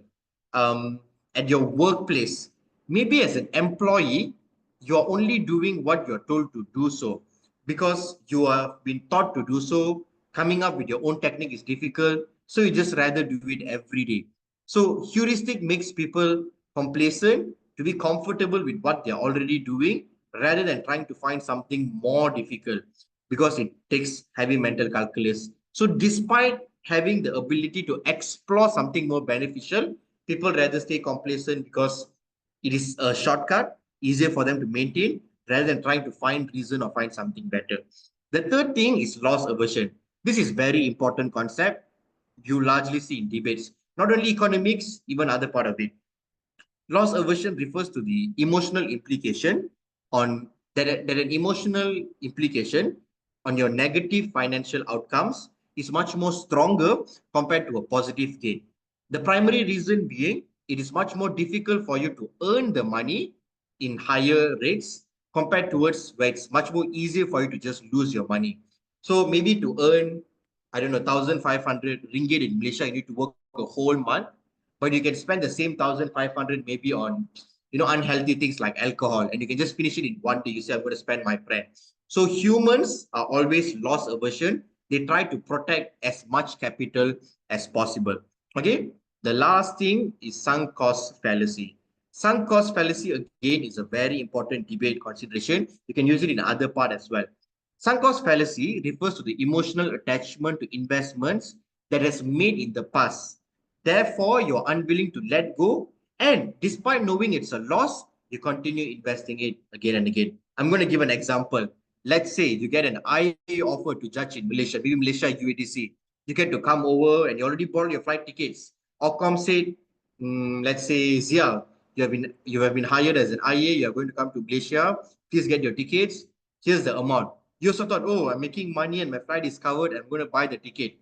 at your workplace, maybe as an employee, you're only doing what you're told to do so because you have been taught to do so. Coming up with your own technique is difficult, so you just rather do it every day. So heuristic makes people complacent to be comfortable with what they're already doing rather than trying to find something more difficult because it takes heavy mental calculus. So despite having the ability to explore something more beneficial, people rather stay complacent because it is a shortcut, easier for them to maintain rather than trying to find reason or find something better. The third thing is loss aversion. This is very important concept you largely see in debates, not only economics, even other part of it. Loss aversion refers to the emotional implication on that an emotional implication on your negative financial outcomes is much more stronger compared to a positive gain. The primary reason being it is much more difficult for you to earn the money in higher rates compared towards where it's much more easier for you to just lose your money. So maybe to earn, I don't know, 1,500 ringgit in Malaysia, you need to work a whole month, but you can spend the same 1,500 maybe on unhealthy things like alcohol, and you can just finish it in one day. You say, I'm going to spend my friend. So humans are always loss aversion. They try to protect as much capital as possible. Okay, the last thing is sunk cost fallacy. Sunk cost fallacy again is a very important debate consideration. You can use it in other part as well. Sunk cost fallacy refers to the emotional attachment to investments that has made in the past. Therefore, you're unwilling to let go, and despite knowing it's a loss, you continue investing it again and again. I'm going to give an example. Let's say you get an IA offer to judge in Malaysia, maybe Malaysia UATC. You get to come over and you already bought your flight tickets. Ocom said, let's say Zia, you have been hired as an IA. You are going to come to Malaysia. Please get your tickets. Here's the amount. You also thought, oh, I'm making money and my flight is covered. I'm going to buy the ticket.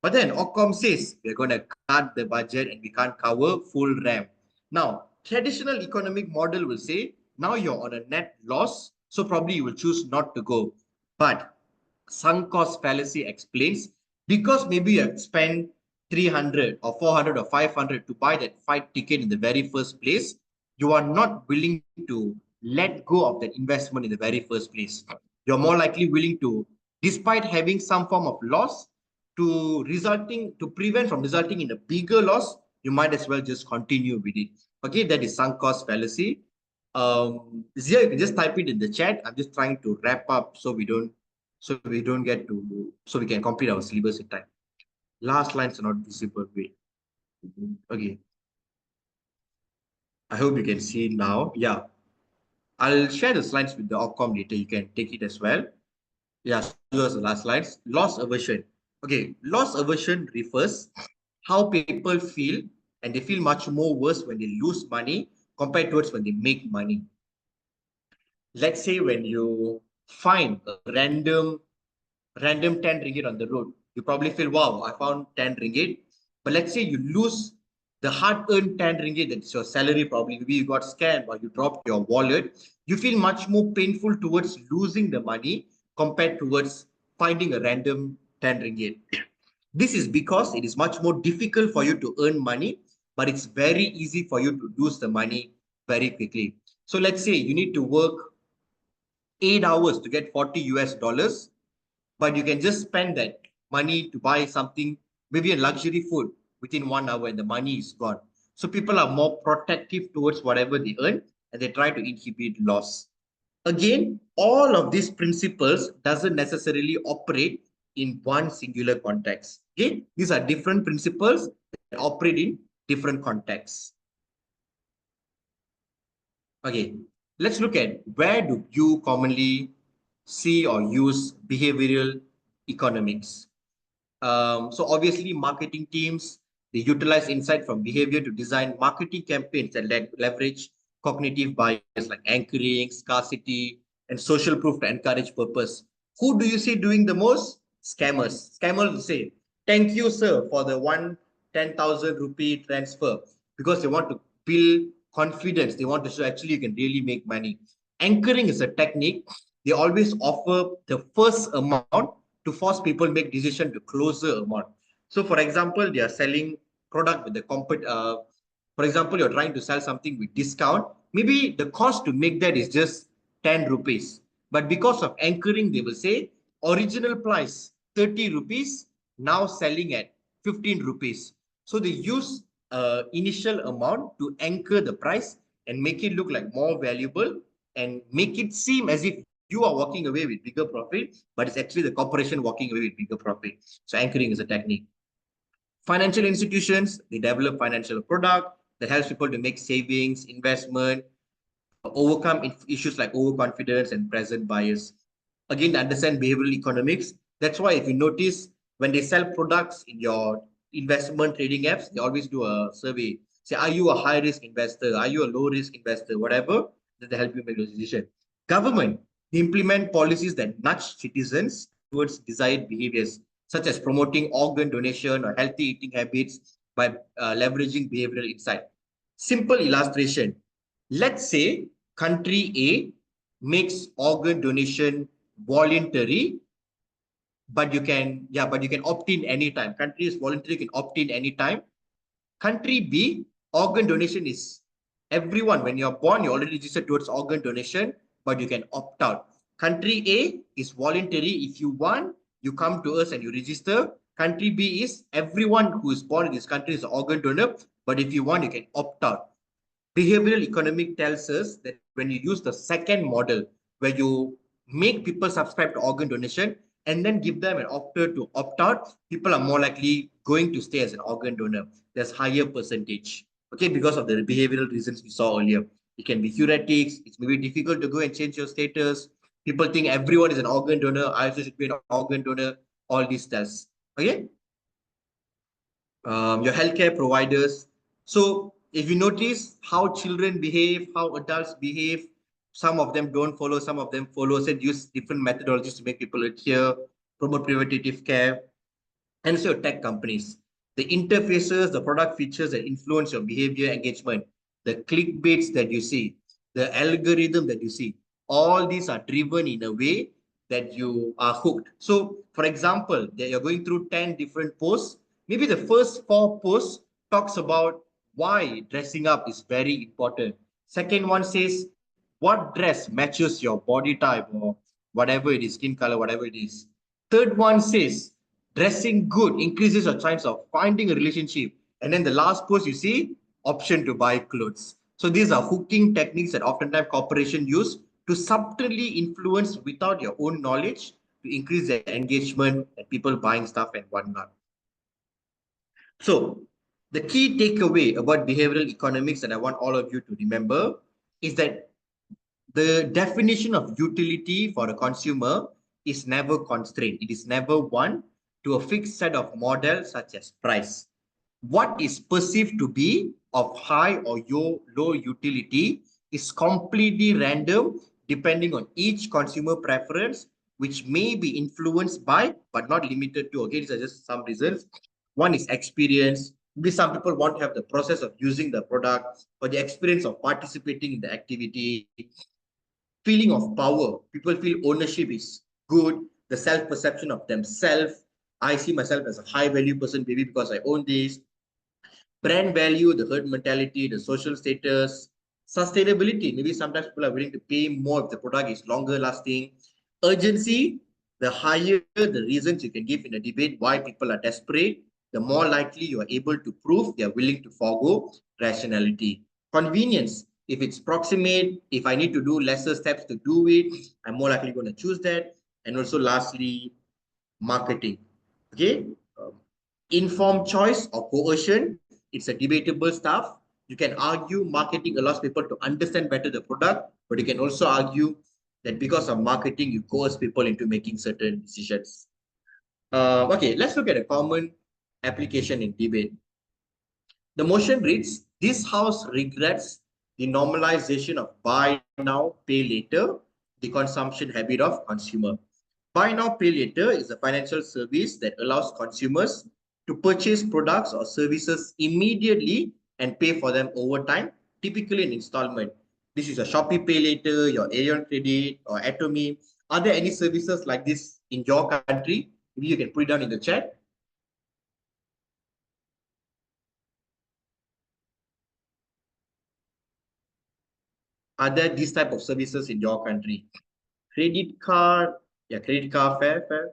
But then Ocom says we're going to cut the budget and we can't cover full RAM. Now, traditional economic model will say now you're on a net loss, so probably you will choose not to go. But sunk cost fallacy explains because maybe you have spent 300 or 400 or 500 to buy that flight ticket in the very first place, you are not willing to let go of that investment in the very first place. You're more likely willing to, despite having some form of loss, to prevent from resulting in a bigger loss, you might as well just continue with it. Okay, that is sunk cost fallacy. Zia, you can just type it in the chat. I'm just trying to wrap up so we can complete our syllabus in time. Last lines are not visible. Wait. Okay. I hope you can see it now. Yeah. I'll share the slides with the Opcom later. You can take it as well. Yeah, so those are the last slides. Loss aversion. Okay, loss aversion refers how people feel, and they feel much more worse when they lose money compared towards when they make money. let's say when you find a random 10 ringgit on the road, you probably feel, wow, I found 10 ringgit. But let's say you lose the hard-earned 10 ringgit, that's your salary probably, maybe you got scammed or you dropped your wallet, you feel much more painful towards losing the money compared towards finding a random 10 ringgit. This is because it is much more difficult for you to earn money, but it's very easy for you to lose the money very quickly. So let's say you need to work 8 hours to get 40 US dollars, but you can just spend that money to buy something, maybe a luxury food within 1 hour and the money is gone. So people are more protective towards whatever they earn and they try to inhibit loss. Again, all of these principles doesn't necessarily operate in one singular context. Okay, these are different principles that operate in different contexts. Okay, let's look at where do you commonly see or use behavioral economics. So obviously marketing teams, they utilize insight from behavior to design marketing campaigns that leverage cognitive bias like anchoring, scarcity, and social proof to encourage purpose. Who do you see doing the most? Scammers. Scammers will say, thank you, sir, for the 10,000 rupee transfer, because they want to build confidence. They want to show actually you can really make money. Anchoring is a technique. They always offer the first amount to force people make decision to closer amount. So for example, they are selling product with the for example, you're trying to sell something with discount. Maybe the cost to make that is just 10 rupees. But because of anchoring, they will say original price 30 rupees, now selling at 15 rupees. So they use initial amount to anchor the price and make it look like more valuable and make it seem as if you are walking away with bigger profit, but it's actually the corporation walking away with bigger profit. So anchoring is a technique. Financial institutions, they develop financial product that helps people to make savings, investment, overcome issues like overconfidence and present bias. Again, to understand behavioral economics, that's why if you notice when they sell products in your investment trading apps, they always do a survey. Say, are you a high risk investor? Are you a low risk investor? Whatever, that they help you make those decisions. Government, they implement policies that nudge citizens towards desired behaviors, such as promoting organ donation or healthy eating habits by leveraging behavioral insight. Simple illustration. Let's say country A makes organ donation voluntary, but you can opt in anytime. Country is voluntary, you can opt in anytime. Country B, organ donation is everyone. When you're born, you're already registered towards organ donation, but you can opt out. Country A is voluntary. If you want, you come to us and you register. Country B is everyone who is born in this country is an organ donor, but if you want, you can opt out. Behavioral economic tells us that when you use the second model, where you make people subscribe to organ donation and then give them an option to opt out, people are more likely going to stay as an organ donor. There's higher percentage, okay, because of the behavioral reasons we saw earlier. It can be heuristics. It's maybe difficult to go and change your status. People think everyone is an organ donor. I also should be an organ donor. All these tests, okay. Your healthcare providers. So if you notice how children behave, how adults behave, some of them don't follow, some of them follow, and use different methodologies to make people adhere, promote preventative care. And so tech companies, the interfaces, the product features that influence your behavior engagement, the clickbaits that you see, the algorithm that you see, all these are driven in a way that you are hooked. So for example, that you're going through 10 different posts, maybe the first 4 posts talks about why dressing up is very important. Second one says what dress matches your body type or whatever it is, skin color, whatever it is. Third one says dressing good increases your chance of finding a relationship. And then the last post you see, option to buy clothes. So these are hooking techniques that oftentimes corporations use to subtly influence without your own knowledge to increase their engagement and people buying stuff and whatnot. So the key takeaway about behavioral economics that I want all of you to remember is that the definition of utility for a consumer is never constrained. It is never one to a fixed set of models such as price. What is perceived to be of high or low utility is completely random depending on each consumer preference, which may be influenced by, but not limited to, okay, these are just some reasons. One is experience. Maybe some people want to have the process of using the product or the experience of participating in the activity. Feeling of power. People feel ownership is good. The self-perception of themselves. I see myself as a high-value person, maybe because I own this. Brand value, the herd mentality, the social status, sustainability. Maybe sometimes people are willing to pay more if the product is longer lasting. Urgency, the higher the reasons you can give in a debate why people are desperate, the more likely you are able to prove they are willing to forego rationality. Convenience, if it's proximate, if I need to do lesser steps to do it, I'm more likely going to choose that. And also lastly, marketing. Okay. Informed choice or coercion, it's a debatable stuff. You can argue marketing allows people to understand better the product, but you can also argue that because of marketing, you coerce people into making certain decisions. Okay, let's look at a common application in debate. The motion reads, this house regrets the normalization of buy now, pay later, the consumption habit of consumer. Buy now, pay later is a financial service that allows consumers to purchase products or services immediately and pay for them over time, typically in installment. This is a Shopee Pay Later, your Aeon Credit, or Atomy. Are there any services like this in your country? Maybe you can put it down in the chat. Are there these type of services in your country? Credit card, yeah, credit card, fair.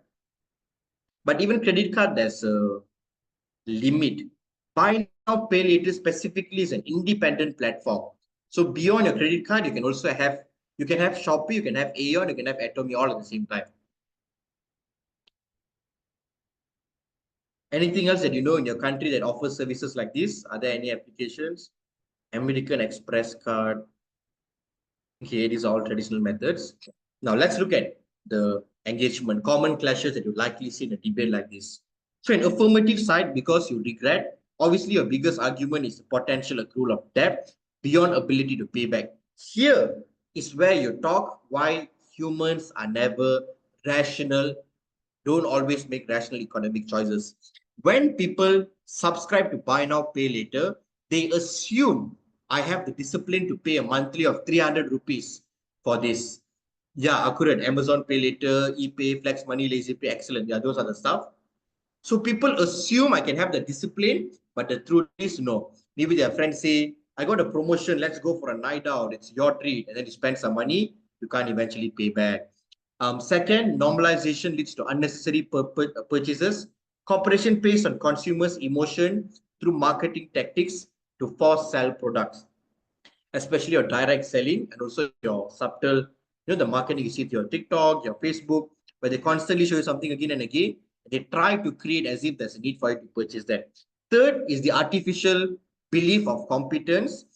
But even credit card, there's a limit. Buy now, pay later specifically is an independent platform. So beyond your credit card, you can also have, you can have Shopee, you can have Aeon, you can have Atomy all at the same time. Anything else that you know in your country that offers services like this? Are there any applications? American Express card. Okay, these are all traditional methods. Now let's look at the engagement, common clashes that you likely see in a debate like this. So in affirmative side, because you regret, obviously your biggest argument is the potential accrual of debt beyond ability to pay back. Here is where you talk why humans are never rational, don't always make rational economic choices. When people subscribe to buy now, pay later, they assume I have the discipline to pay a monthly of 300 rupees for this. Yeah, accurate. Amazon Pay Later, ePay, Flex Money, Lazy Pay, excellent. Yeah, those are the stuff. So people assume I can have the discipline, but the truth is no. Maybe their friends say, I got a promotion, let's go for a night out, it's your treat. And then you spend some money, you can't eventually pay back. Second, normalization leads to unnecessary purchases. Corporation pays on consumers' emotion through marketing tactics to force sell products, especially your direct selling and also your subtle, the marketing you see through your TikTok, your Facebook, where they constantly show you something again and again. They try to create as if there's a need for you to purchase that. Third is the artificial belief of competence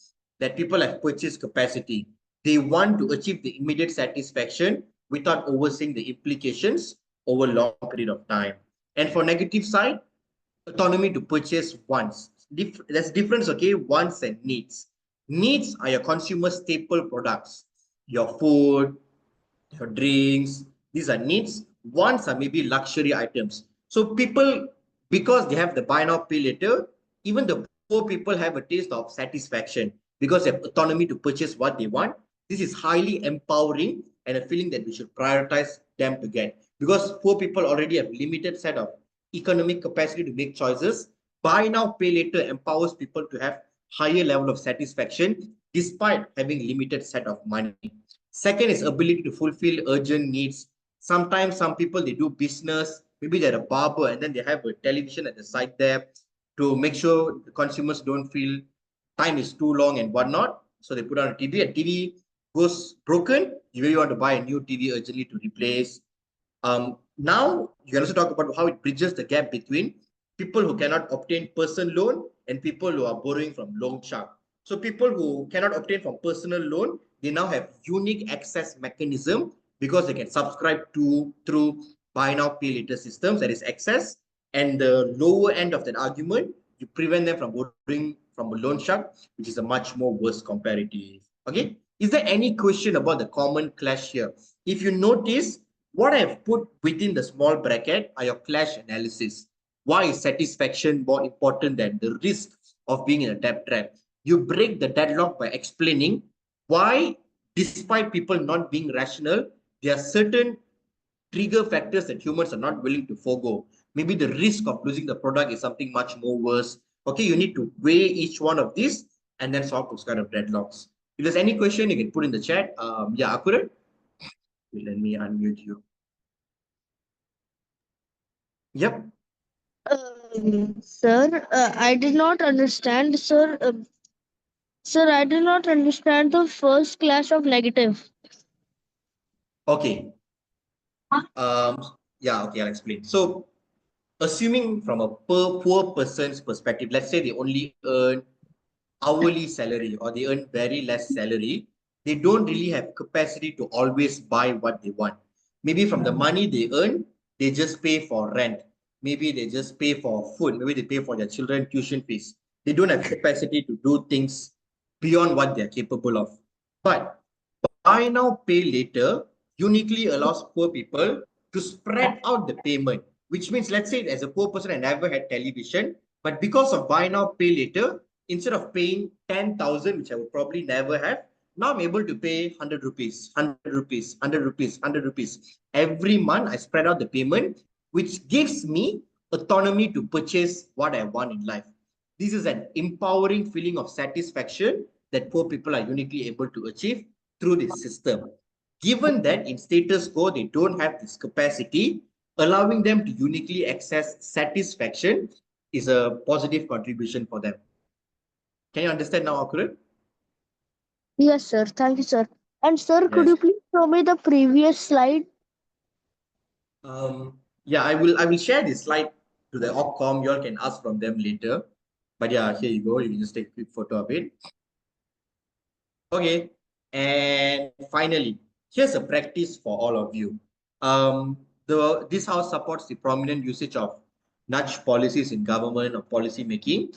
that people have purchase capacity. They want to achieve the immediate satisfaction without overseeing the implications over a long period of time. And for negative side, autonomy to purchase wants. There's difference, okay? Wants and needs. Needs are your consumer staple products, your food, your drinks. These are needs. Wants are maybe luxury items. So people, because they have the buy now, pay later, even the poor people have a taste of satisfaction because they have autonomy to purchase what they want. This is highly empowering and a feeling that we should prioritize them to get because poor people already have limited set of economic capacity to make choices. Buy now, pay later empowers people to have higher level of satisfaction despite having limited set of money. Second is ability to fulfill urgent needs. Sometimes some people, they do business, maybe they're a barber and then they have a television at the side there to make sure the consumers don't feel time is too long and whatnot. So they put on a TV, and TV goes broken. You really want to buy a new TV urgently to replace. Now, you can also talk about how it bridges the gap between people who cannot obtain personal loan and people who are borrowing from loan shark. So people who cannot obtain from personal loan, they now have unique access mechanism because they can subscribe to through buy now pay later systems, that is access. And the lower end of that argument, you prevent them from borrowing from a loan shark, which is a much more worse comparative. Okay. Is there any question about the common clash here? If you notice, what I have put within the small bracket are your clash analysis. Why is satisfaction more important than the risk of being in a debt trap? You break the deadlock by explaining why, despite people not being rational, there are certain trigger factors that humans are not willing to forego. Maybe the risk of losing the product is something much more worse. Okay, you need to weigh each one of these and then solve those kind of deadlocks. If there's any question, you can put in the chat. Yeah, accurate. Let me unmute you. Yep. Sir, I did not understand, sir. Sir, I did not understand the first clash of negative. Okay. Yeah, okay, I'll explain. So, assuming from a poor person's perspective, let's say they only earn hourly salary or they earn very less salary, they don't really have capacity to always buy what they want. Maybe from the money they earn, they just pay for rent. Maybe they just pay for food. Maybe they pay for their children tuition fees. They don't have capacity to do things beyond what they're capable of. But buy now, pay later uniquely allows poor people to spread out the payment, which means, let's say, as a poor person, I never had television, but because of buy now, pay later, instead of paying 10,000, which I would probably never have, now I'm able to pay 100 rupees, 100 rupees, 100 rupees, 100 rupees. Every month, I spread out the payment, which gives me autonomy to purchase what I want in life. This is an empowering feeling of satisfaction that poor people are uniquely able to achieve through this system. Given that in status quo, they don't have this capacity, allowing them to uniquely access satisfaction is a positive contribution for them. Can you understand now, Akurat? Yes, sir. Thank you, sir. And sir, could Yes. you please show me the previous slide? Yeah, I will share this slide to the Opcom. You all can ask from them later. But yeah, here you go. You can just take a quick photo of it. Okay, and finally, here's a practice for all of you. This house supports the prominent usage of nudge policies in government or policy making.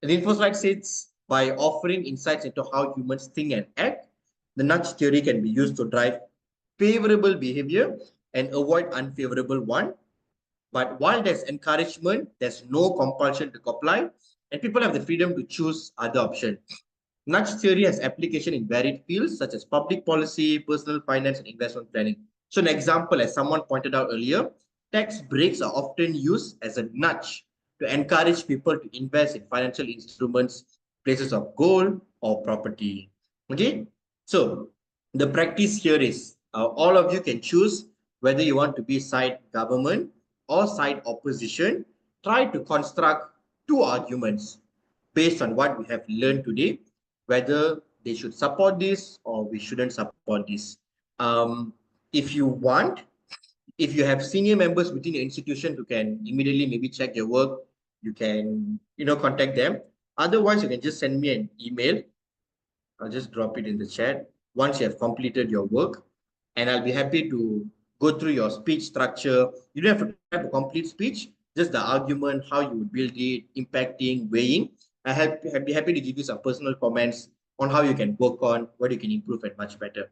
The info slide says by offering insights into how humans think and act, the nudge theory can be used to drive favorable behavior and avoid unfavorable one. But while there's encouragement, there's no compulsion to comply, and people have the freedom to choose other options. Nudge theory has application in varied fields such as public policy, personal finance, and investment planning. So an example, as someone pointed out earlier, tax breaks are often used as a nudge to encourage people to invest in financial instruments, places of gold or property. Okay, so the practice here is all of you can choose whether you want to be side government or side opposition. Try to construct two arguments based on what we have learned today, whether they should support this or we shouldn't support this. If you want, if you have senior members within your institution who can immediately maybe check your work, you can contact them. Otherwise, you can just send me an email. I'll just drop it in the chat once you have completed your work, and I'll be happy to go through your speech structure. You don't have to type a complete speech, just the argument, how you would build it, impacting, weighing. I'd be happy to give you some personal comments on how you can work on, what you can improve and much better.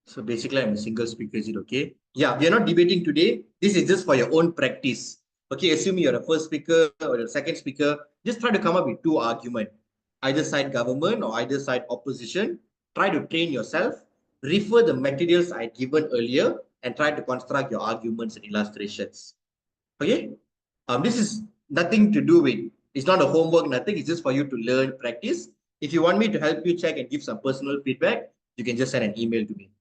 So basically, I'm a single speaker. Is it okay? Yeah, we are not debating today. This is just for your own practice. Okay, assuming you're a first speaker or a second speaker, just try to come up with two arguments, either side government or either side opposition. Try to train yourself, refer the materials I given earlier, and try to construct your arguments and illustrations. Okay, this is nothing to do with, it's not a homework, nothing. It's just for you to learn, practice. If you want me to help you check and give some personal feedback, you can just send an email to me.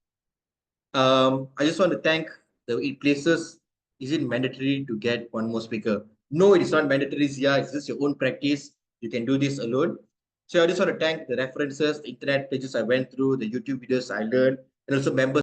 I just want to thank the places. Is it mandatory to get one more speaker? No, it is not mandatory. Yeah, it's just your own practice. You can do this alone. So I just want to thank the references, the internet pages I went through, the YouTube videos I learned, and also members